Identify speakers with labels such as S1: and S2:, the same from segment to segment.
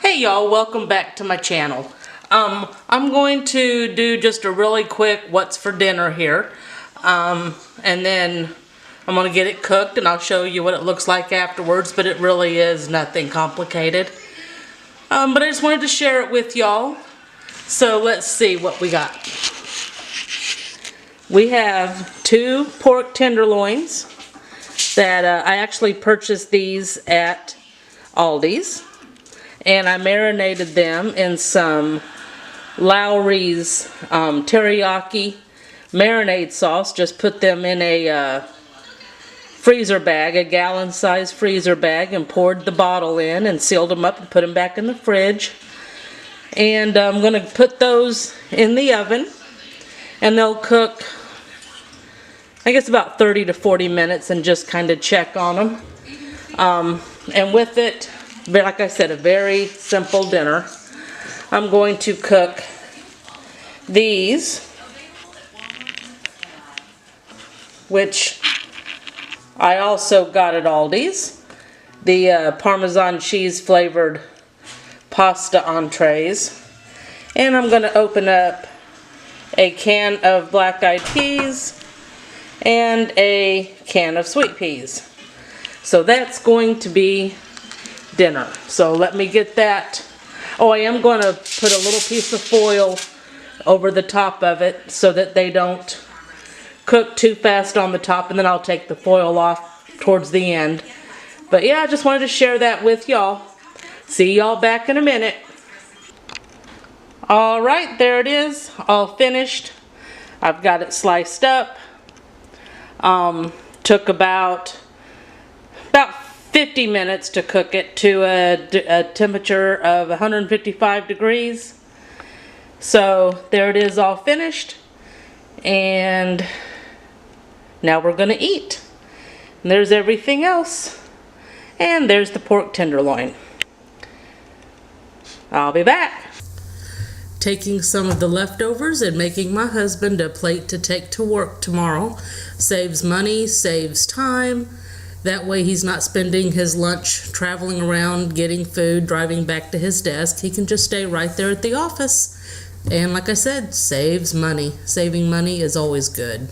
S1: Hey y'all, welcome back to my channel. I'm going to do just a really quick what's for dinner here. And then I'm going to get it cooked and I'll show you what it looks like afterwards, but it really is nothing complicated. But I just wanted to share it with y'all. So let's see what we got. We have 2 pork tenderloins that I actually purchased these at Aldi's. And I marinated them in some Lawry's teriyaki marinade sauce. Just put them in a freezer bag, a gallon-sized freezer bag, and poured the bottle in and sealed them up and put them back in the fridge. And I'm going to put those in the oven, and they'll cook, I guess, about 30 to 40 minutes, and just kind of check on them. And with it, like I said, a very simple dinner. I'm going to cook these, which I also got at Aldi's. The Parmesan cheese flavored pasta entrees. And I'm going to open up a can of black-eyed peas and a can of sweet peas. So that's going to be dinner. So let me get that. Oh, I am going to put a little piece of foil over the top of it so that they don't cook too fast on the top, and then I'll take the foil off towards the end. But yeah, I just wanted to share that with y'all. See y'all back in a minute. Alright, there it is, all finished. I've got it sliced up. Took about 50 minutes to cook it to a temperature of 155 degrees. So there it is, all finished. And now we're going to eat. And there's everything else. And there's the pork tenderloin. I'll be back. Taking some of the leftovers and making my husband a plate to take to work tomorrow. Saves money, saves time. That way he's not spending his lunch traveling around, getting food, driving back to his desk. He can just stay right there at the office. And like I said, saves money. Saving money is always good.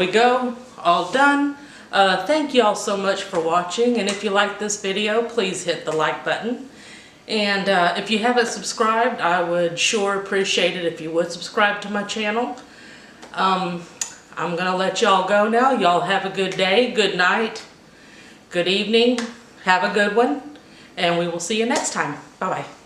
S1: we go, all done. Thank you all so much for watching, and if you like this video, please hit the like button. And if you haven't subscribed, I would sure appreciate it if you would subscribe to my channel. I'm gonna let y'all go now. Y'all have a good day, good night, good evening, have a good one, and we will see you next time. Bye-bye.